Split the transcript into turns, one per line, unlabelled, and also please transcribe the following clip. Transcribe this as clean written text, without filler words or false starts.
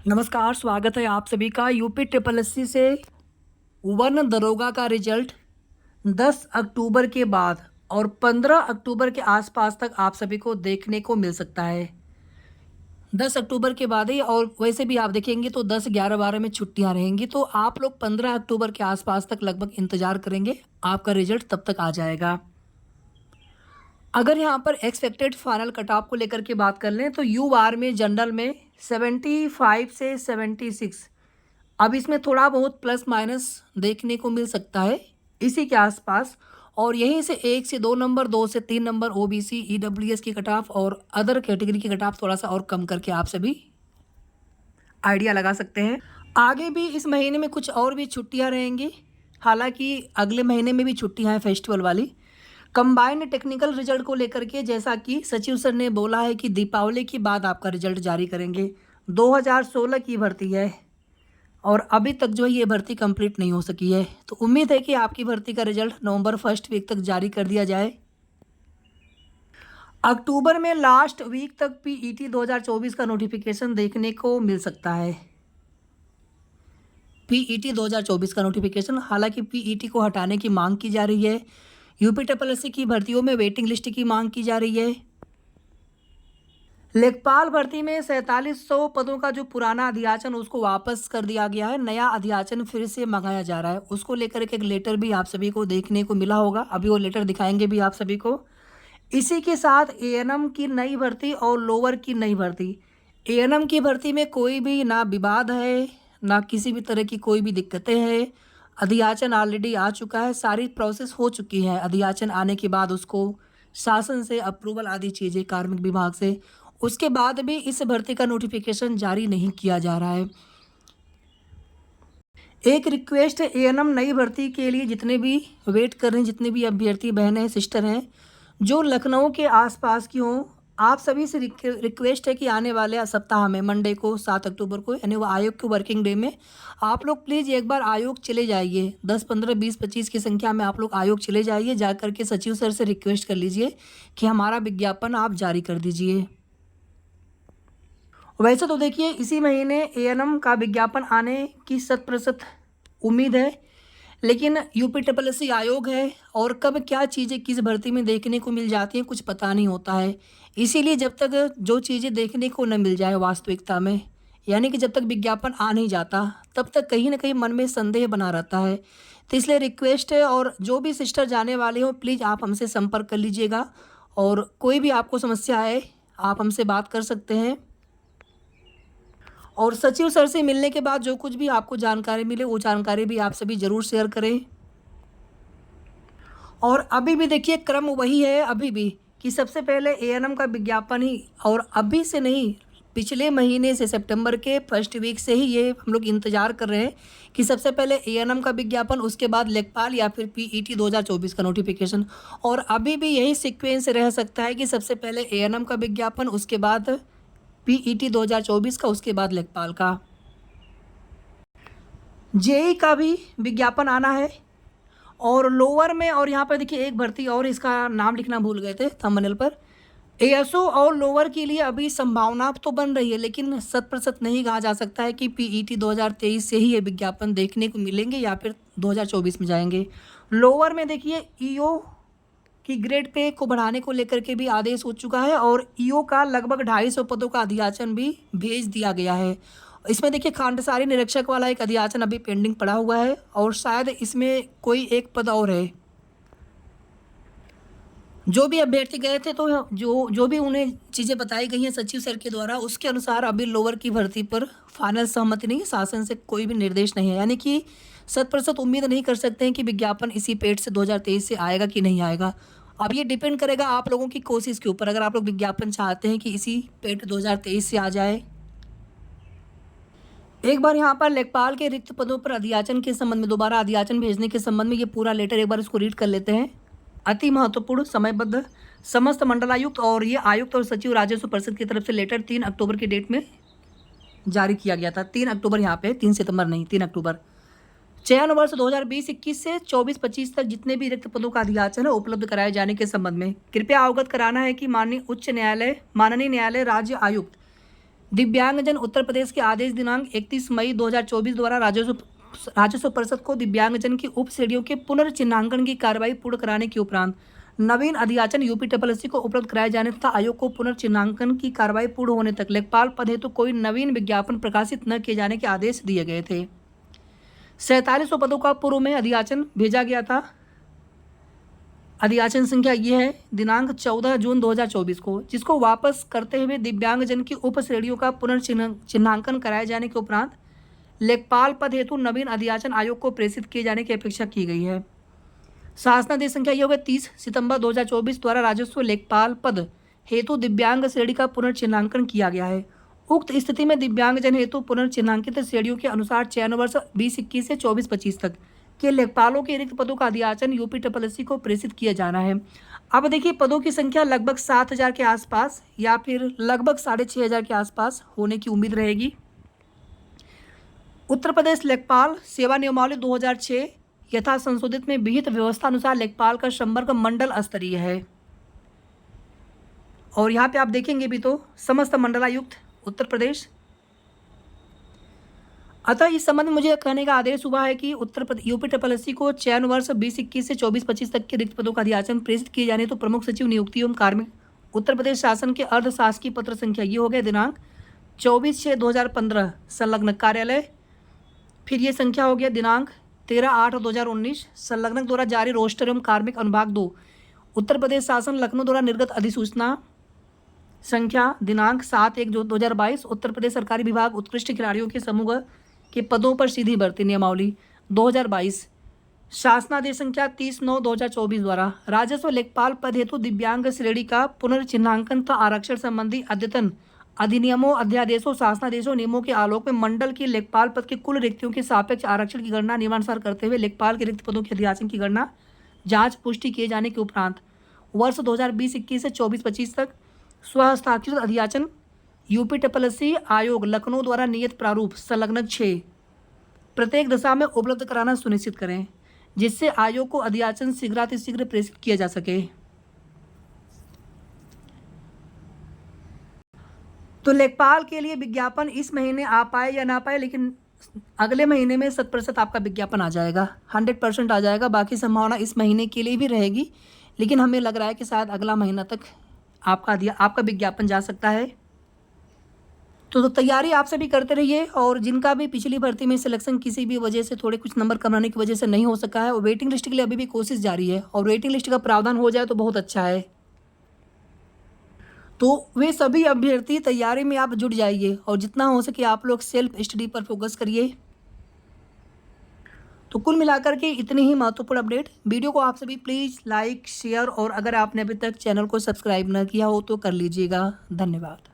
नमस्कार, स्वागत है आप सभी का यूपी ट्रिपल एससी से वन दरोगा का रिजल्ट 10 अक्टूबर के बाद और 15 अक्टूबर के आसपास तक आप सभी को देखने को मिल सकता है। 10 अक्टूबर के बाद ही, और वैसे भी आप देखेंगे तो 10, 11, 12 में छुट्टियां रहेंगी, तो आप लोग 15 अक्टूबर के आसपास तक लगभग इंतजार करेंगे, आपका रिजल्ट तब तक आ जाएगा। अगर यहाँ पर एक्सपेक्टेड फाइनल कट ऑफ को लेकर के बात कर लें तो यू आर में जनरल में 75 से 76, अब इसमें थोड़ा बहुत प्लस माइनस देखने को मिल सकता है इसी के आसपास, और यहीं से 1 से 2 नंबर, 2 से 3 नंबर ओबीसी ईडब्ल्यूएस की कट ऑफ और अदर कैटेगरी की कट ऑफ थोड़ा सा और कम करके आप सभी आइडिया लगा सकते हैं। आगे भी इस महीने में कुछ और भी छुट्टियां रहेंगी, हालांकि अगले महीने में भी छुट्टियां हैं फेस्टिवल वाली। कंबाइंड टेक्निकल रिजल्ट को लेकर के जैसा कि सचिव सर ने बोला है कि दीपावली के बाद आपका रिजल्ट जारी करेंगे। 2016 की भर्ती है और अभी तक जो है ये भर्ती कंप्लीट नहीं हो सकी है, तो उम्मीद है कि आपकी भर्ती का रिजल्ट नवंबर फर्स्ट वीक तक जारी कर दिया जाए। अक्टूबर में लास्ट वीक तक पीईटी 2024 का नोटिफिकेशन देखने को मिल सकता है। पीईटी 2024 का नोटिफिकेशन, हालांकि पीईटी को हटाने की मांग की जा रही है। यूपी ट्रिपल एससी की भर्तियों में वेटिंग लिस्ट की मांग की जा रही है। लेखपाल भर्ती में 4700 पदों का जो पुराना अध्याचन उसको वापस कर दिया गया है, नया अध्याचन फिर से मंगाया जा रहा है। उसको लेकर एक लेटर भी आप सभी को देखने को मिला होगा, अभी वो लेटर दिखाएंगे भी आप सभी को। इसी के साथ एएनएम की नई भर्ती और लोअर की नई भर्ती। एएनएम की भर्ती में कोई भी ना विवाद है, ना किसी भी तरह की कोई भी दिक्कतें हैं। अध्याचन ऑलरेडी आ चुका है, सारी प्रोसेस हो चुकी है। अध्याचन आने के बाद उसको शासन से अप्रूवल आदि चीज़ें कार्मिक विभाग से, उसके बाद भी इस भर्ती का नोटिफिकेशन जारी नहीं किया जा रहा है। एक रिक्वेस्ट है एएनएम नई भर्ती के लिए, जितने भी वेट कर रहे हैं, जितने भी अभ्यर्थी बहनें हैं, सिस्टर हैं जो लखनऊ के आसपास की हों, आप सभी से रिक्वेस्ट है कि आने वाले सप्ताह में मंडे को 7 अक्टूबर को, यानी वो आयोग के वर्किंग डे में आप लोग प्लीज़ एक बार आयोग चले जाइए। 10, 15, 20, 25 की संख्या में आप लोग आयोग चले जाइए, जा कर के सचिव सर से रिक्वेस्ट कर लीजिए कि हमारा विज्ञापन आप जारी कर दीजिए। वैसे तो देखिए इसी महीने एएनएम का विज्ञापन आने की 100% उम्मीद है, लेकिन यूपी ट्रिपल एससी आयोग है और कब क्या चीज़ें किस भर्ती में देखने को मिल जाती हैं कुछ पता नहीं होता है। इसीलिए जब तक जो चीज़ें देखने को न मिल जाए वास्तविकता में, यानी कि जब तक विज्ञापन आ नहीं जाता, तब तक कहीं ना कहीं मन में संदेह बना रहता है। तो इसलिए रिक्वेस्ट है, और जो भी सिस्टर जाने वाले हो प्लीज़ आप हमसे संपर्क कर लीजिएगा, और कोई भी आपको समस्या है आप हमसे बात कर सकते हैं। और सचिव सर से मिलने के बाद जो कुछ भी आपको जानकारी मिले वो जानकारी भी आप सभी ज़रूर शेयर करें। और अभी भी देखिए क्रम वही है अभी भी, कि सबसे पहले एएनएम का विज्ञापन ही, और अभी से नहीं, पिछले महीने से सितंबर के फर्स्ट वीक से ही ये हम लोग इंतज़ार कर रहे हैं कि सबसे पहले एएनएम का विज्ञापन, उसके बाद लेखपाल या फिर पीईटी 2024 का नोटिफिकेशन। और अभी भी यही सीक्वेंस रह सकता है कि सबसे पहले एएनएम का विज्ञापन, उसके बाद पीईटी 2024 का, उसके बाद लेखपाल का। जेई का भी विज्ञापन आना है और लोअर में, और यहाँ पर देखिए एक भर्ती और, इसका नाम लिखना भूल गए थे थंबनेल पर। एएसओ और लोअर के लिए अभी संभावना तो बन रही है, लेकिन 100% नहीं कहा जा सकता है कि पीईटी 2023 से ही ये विज्ञापन देखने को मिलेंगे या फिर 2024 में जाएंगे। लोअर में देखिए ईओ की ग्रेड पे को बढ़ाने को लेकर के भी आदेश हो चुका है, और ईओ का लगभग 250 पदों का अध्याचन भी भेज दिया गया है। इसमें देखिए खांडसारी निरीक्षक वाला एक अध्याचन अभी पेंडिंग पड़ा हुआ है, और शायद इसमें कोई एक पद और है। जो भी अभ्यर्थी गए थे, तो जो भी उन्हें चीज़ें बताई गई हैं सचिव सर के द्वारा, उसके अनुसार अभी लोअर की भर्ती पर फाइनल सहमति नहीं है, शासन से कोई भी निर्देश नहीं है, यानी कि 100% उम्मीद नहीं कर सकते हैं कि विज्ञापन इसी पेड से 2023 से आएगा कि नहीं आएगा। अब ये डिपेंड करेगा आप लोगों की कोशिश के ऊपर। अगर आप लोग विज्ञापन चाहते हैं कि इसी पेड 2023 से आ जाए। एक बार यहाँ पर लेखपाल के रिक्त पदों पर अध्याचन के संबंध में, दोबारा अध्याचन भेजने के संबंध में ये पूरा लेटर एक बार इसको रीड कर लेते हैं। अति महत्वपूर्ण, समयबद्ध, समस्त मंडलायुक्त और ये आयुक्त और सचिव राजस्व परिषद की तरफ से लेटर 3 अक्टूबर की डेट में जारी किया गया था। 3 अक्टूबर यहाँ पे, 3 सितंबर नहीं, 3 अक्टूबर। चयन वर्ष 2020-21 से 24-25 तक जितने भी रिक्त पदों का अध्याचन है उपलब्ध कराए जाने के संबंध में कृपया अवगत कराना है कि माननीय न्यायालय राज्य आयुक्त दिव्यांगजन उत्तर प्रदेश के आदेश दिनांक 31 मई 2024 द्वारा राजस्व परिषद को दिव्यांगजन की उप श्रेणियों के पुनर्चिन्हांकन की कार्रवाई पूर्ण कराने के उपरांत नवीन अधियाचन यूपीएससी को उपलब्ध कराए जाने तथा आयोग को पुनर्चिन्हांकन की कार्रवाई पूर्ण होने तक लेखपाल पद हेतु कोई नवीन विज्ञापन प्रकाशित न किए जाने के आदेश दिए गए थे। 4700 पदों का पूर्व में अधियाचन भेजा गया था। अधियाचन संख्या ये है दिनांक 14 जून 2024 को, जिसको वापस करते हुए दिव्यांगजन की उप श्रेणियों का पुनर्चिन्हांकन कराए जाने के उपरांत लेखपाल पद हेतु नवीन अधियाचन आयोग को प्रेषित किए जाने की अपेक्षा की गई है। शासनादेश संख्या ये होगा 30 सितंबर 2024 द्वारा राजस्व लेखपाल पद हेतु दिव्यांग श्रेणी का पुनर्चिन्हांकन किया गया है। उक्त स्थिति में दिव्यांगजन हेतु पुनर्चिन्हांकित श्रेणियों के अनुसार चयन वर्ष 2021 से 24-25 तक के लेखपालों के रिक्त पदों का अधियाचन यूपीएससी को प्रेषित किया जाना है। अब देखिए पदों की संख्या लगभग 7000 के आसपास या फिर लगभग 6500 के आसपास होने की उम्मीद रहेगी। उत्तर प्रदेश लेखपाल सेवा नियमावली 2006 यथा संशोधित में विहित व्यवस्था अनुसार लेखपाल का संवर्ग मंडल स्तरीय है। और यहाँ पे आप देखेंगे भी तो समस्त मंडलायुक्त उत्तर प्रदेश। अतः इस संबंध में मुझे कहने का आदेश हुआ है कि उत्तर प्रदेश यूपीएससी को चयन वर्ष 2021 से 24-25 तक के रिक्त पदों का अधियाचन प्रेषित किए जाने तो प्रमुख सचिव नियुक्ति एवं कार्मिक उत्तर प्रदेश शासन के अर्धशासकीय पत्र संख्या ये हो गया दिनांक 24/6/2015 संलग्न कार्यालय। फिर ये संख्या हो गया दिनांक 13/8/2019 संलग्नक द्वारा जारी रोस्टर एवं कार्मिक अनुभाग 2 उत्तर प्रदेश शासन लखनऊ द्वारा निर्गत अधिसूचना संख्या दिनांक 7/1/2022 उत्तर प्रदेश सरकारी विभाग उत्कृष्ट खिलाड़ियों के समूह के पदों पर सीधी भर्ती नियमावली 2022 शासनादेश संख्या 30/9/2024 द्वारा राजस्व लेखपाल पद हेतु दिव्यांग श्रेणी का पुनर्चिन्हांकन तथा आरक्षण संबंधी अद्यतन अधिनियमों अध्यादेशों शासनादेशों नियमों के आलोक में मंडल की लेखपाल पद के कुल रिक्तियों के सापेक्ष आरक्षण की गणना नियमानुसार करते हुए लेखपाल के रिक्त पदों के अधियाचन की गणना जांच पुष्टि किए जाने के उपरांत वर्ष 2020-21 से 24-25 तक स्वहस्ताक्षरित अधियाचन यूपीएससी आयोग लखनऊ द्वारा नियत प्रारूप संलग्न 6 प्रत्येक दशा में उपलब्ध कराना सुनिश्चित करें, जिससे आयोग को अधियाचन शीघ्रातिशीघ्र प्रेषित किया जा सके। तो लेखपाल के लिए विज्ञापन इस महीने आ पाए या ना पाए, लेकिन अगले महीने में 100% आपका विज्ञापन आ जाएगा, 100% आ जाएगा। बाकी संभावना इस महीने के लिए भी रहेगी, लेकिन हमें लग रहा है कि शायद अगला महीना तक आपका विज्ञापन जा सकता है। तो तैयारी आप सभी करते रहिए, और जिनका भी पिछली भर्ती में सिलेक्शन किसी भी वजह से थोड़े कुछ नंबर कम आने की वजह से नहीं हो सका है, और वेटिंग लिस्ट के लिए अभी भी कोशिश जारी है, और वेटिंग लिस्ट का प्रावधान हो जाए तो बहुत अच्छा है। तो वे सभी अभ्यर्थी तैयारी में आप जुट जाइए, और जितना हो सके आप लोग सेल्फ स्टडी पर फोकस करिए। तो कुल मिलाकर के इतनी ही महत्वपूर्ण अपडेट। वीडियो को आप सभी प्लीज़ लाइक शेयर, और अगर आपने अभी तक चैनल को सब्सक्राइब न किया हो तो कर लीजिएगा। धन्यवाद।